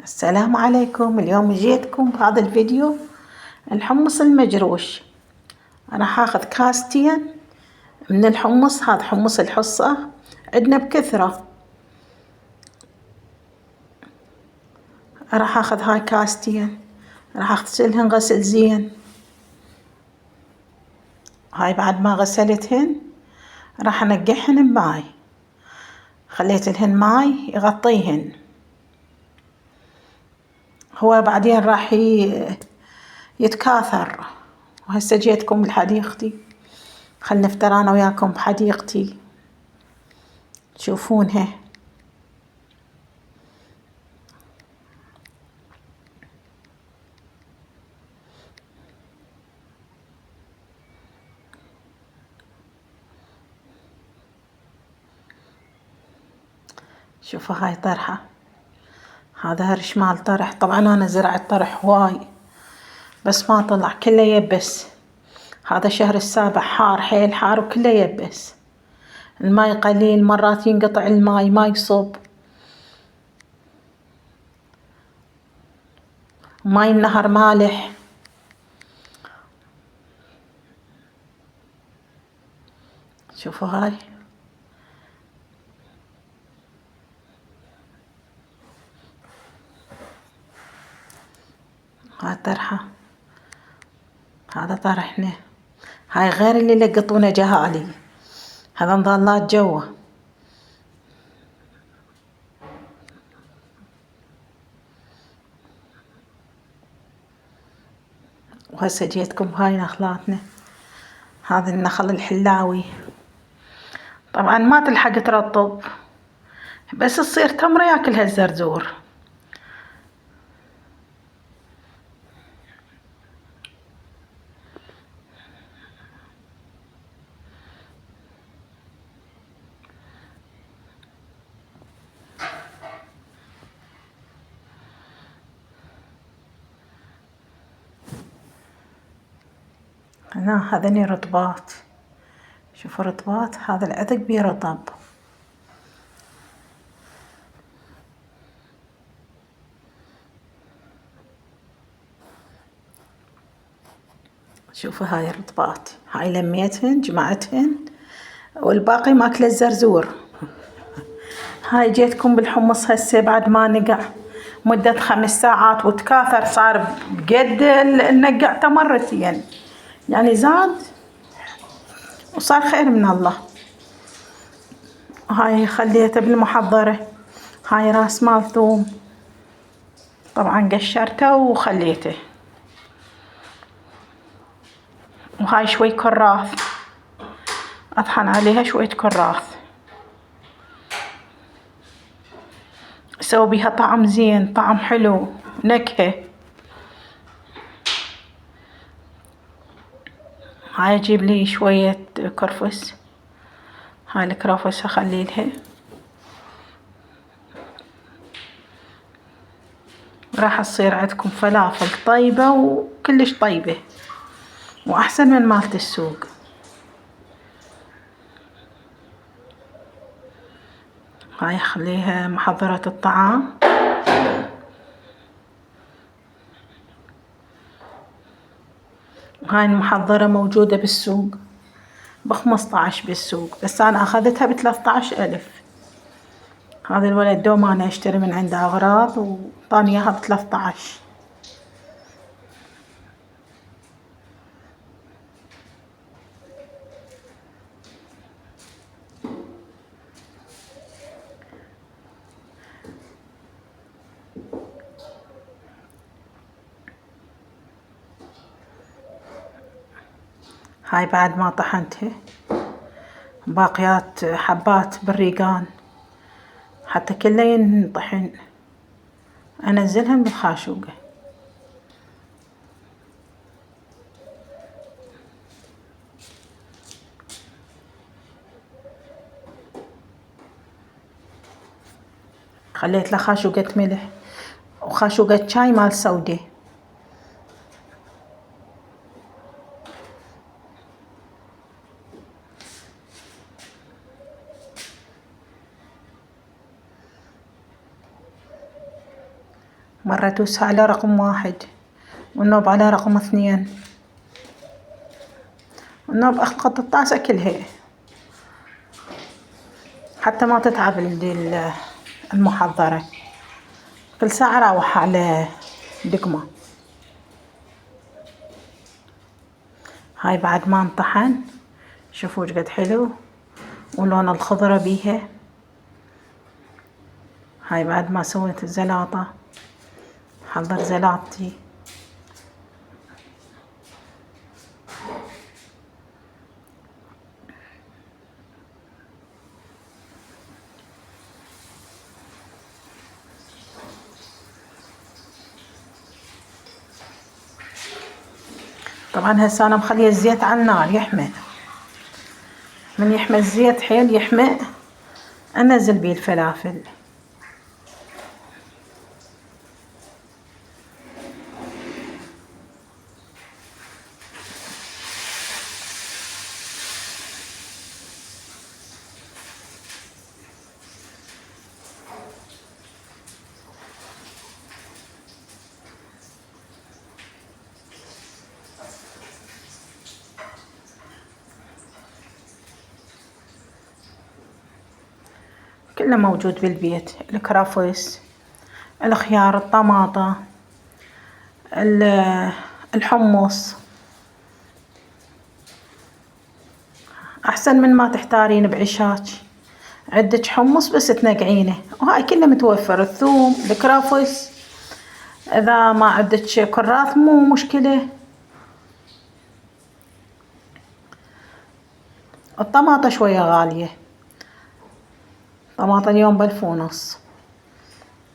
السلام عليكم. اليوم جيتكم بهذا الفيديو الحمص المجروش. راح اخذ كاستين من الحمص، هذا حمص الحصة عندنا بكثرة. راح اخذ هاي كاستين، راح اغسلهن غسل زين. هاي بعد ما غسلتهن راح انقعهن بماي، خليت لهن ماي يغطيهن. هو بعدين راح يتكاثر. وهسه جيتكم بحديقتي، خل نفطر انا وياكم بحديقتي تشوفونها. شوفوا هاي طرحة، هذا هرش مال طرح. طبعا انا زرعت طرح هواي بس ما طلع، كله يبس. هذا شهر السابع حار، حيل حار وكله يبس. الماي قليل، مرات ينقطع الماي ما يصب. ماي النهر مالح. شوفوا هاي طرحة، هذا طرحنا. هاي غير اللي لقطونه جهالي، هذا مظلات جوا. وهسه جيتكم بهاي نخلاتنا. هذا النخل الحلاوي، طبعا ما تلحق ترطب بس تصير تمرة ياكلها الزرزور. هنا هذني رطبات، شوفوا رطبات، هذا العذق بيه رطب. شوفوا هاي الرطبات، هاي لميتهن جمعتهن والباقي ماكل الزرزور. هاي جيتكم بالحمص هسه بعد ما نقع مدة 5 ساعات وتكاثر، صار بقد النقعته مرتين، يعني زاد وصار خير من الله. هاي خليته بالمحضرة. هاي راس مال ثوم، طبعا قشرته وخليته. وهاي شوي كراث، اطحن عليها شوية كراث، اسوي بيها طعم زين، طعم حلو، نكهة. هاي اجيب لي شوية كرفس، هاي الكرفس اخلي لها. راح تصير عندكم فلافل طيبة وكلش طيبة واحسن من مالت السوق. هاي اخليها محضرة الطعام. هاي المحضرة موجودة بالسوق ب15 بالسوق، بس انا اخذتها ب13,000. هذا الولد دوم انا اشتري من عنده اغراض وطاني اياها ب13. هاي بعد ما طحنتها باقيات حبات بالريقان حتى كله ينطحن، انزلهم بالخاشوقة. خليت له خاشوقة ملح وخاشوقة شاي مال سودة. مرة أدوس على رقم 1 والنوب على رقم 2 والنوب أخبط الطاسة كلها حتى ما تتعب المحضرة. كل ساعة أروح على دقمة. هاي بعد ما انطحن شوفوا ايش قد حلو ولون الخضرة بيها. هاي بعد ما سويت الزلاطة حضر زلاطتي. طبعا هسه انا مخليه الزيت على النار يحمى. من يحمى الزيت حيل يحمى انزل بيه الفلافل. كله موجود بالبيت، الكرفس، الخيار، الطماطة، الحمص. أحسن من ما تحتارين بعشاك. عندك حمص بس تنقعينه وهاي كله متوفر. الثوم، الكرفس، إذا ما عندك كراث مو مشكلة. الطماطة شوية غالية، طماطة اليوم ب1500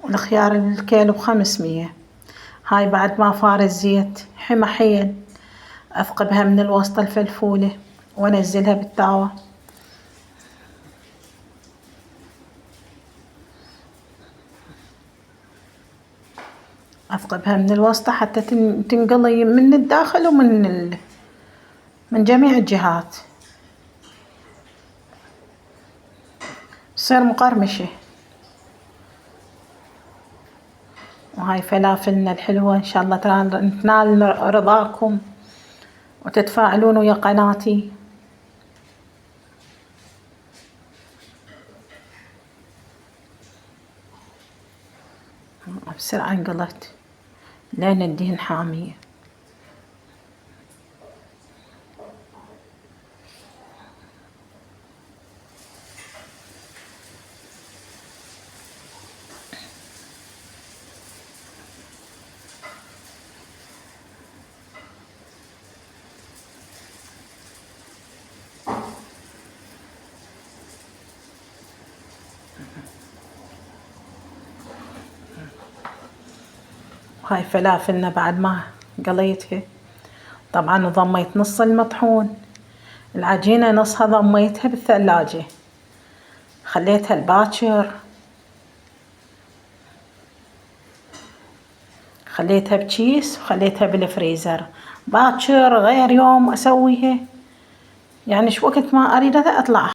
والخيار الكيلو ب500. هاي بعد ما فار الزيت حمى حيل أثقبها من الوسط الفلفولة وأنزلها بالتاوة. أثقبها من الوسط حتى تنقلي من الداخل من جميع الجهات، تصير مقرمشة. وهاي فلافلنا الحلوة إن شاء الله تنال رضاكم وتتفاعلون ويا قناتي. بسرعة انقلت لين الدهن حامية. هاي فلافلنا بعد ما قليتها طبعا ضميت نص المطحون. العجينة نصها ضميتها بالثلاجة، خليتها الباكر، خليتها بكيس وخليتها بالفريزر. باكر غير يوم اسويها، يعني شو وقت ما اريد اطلع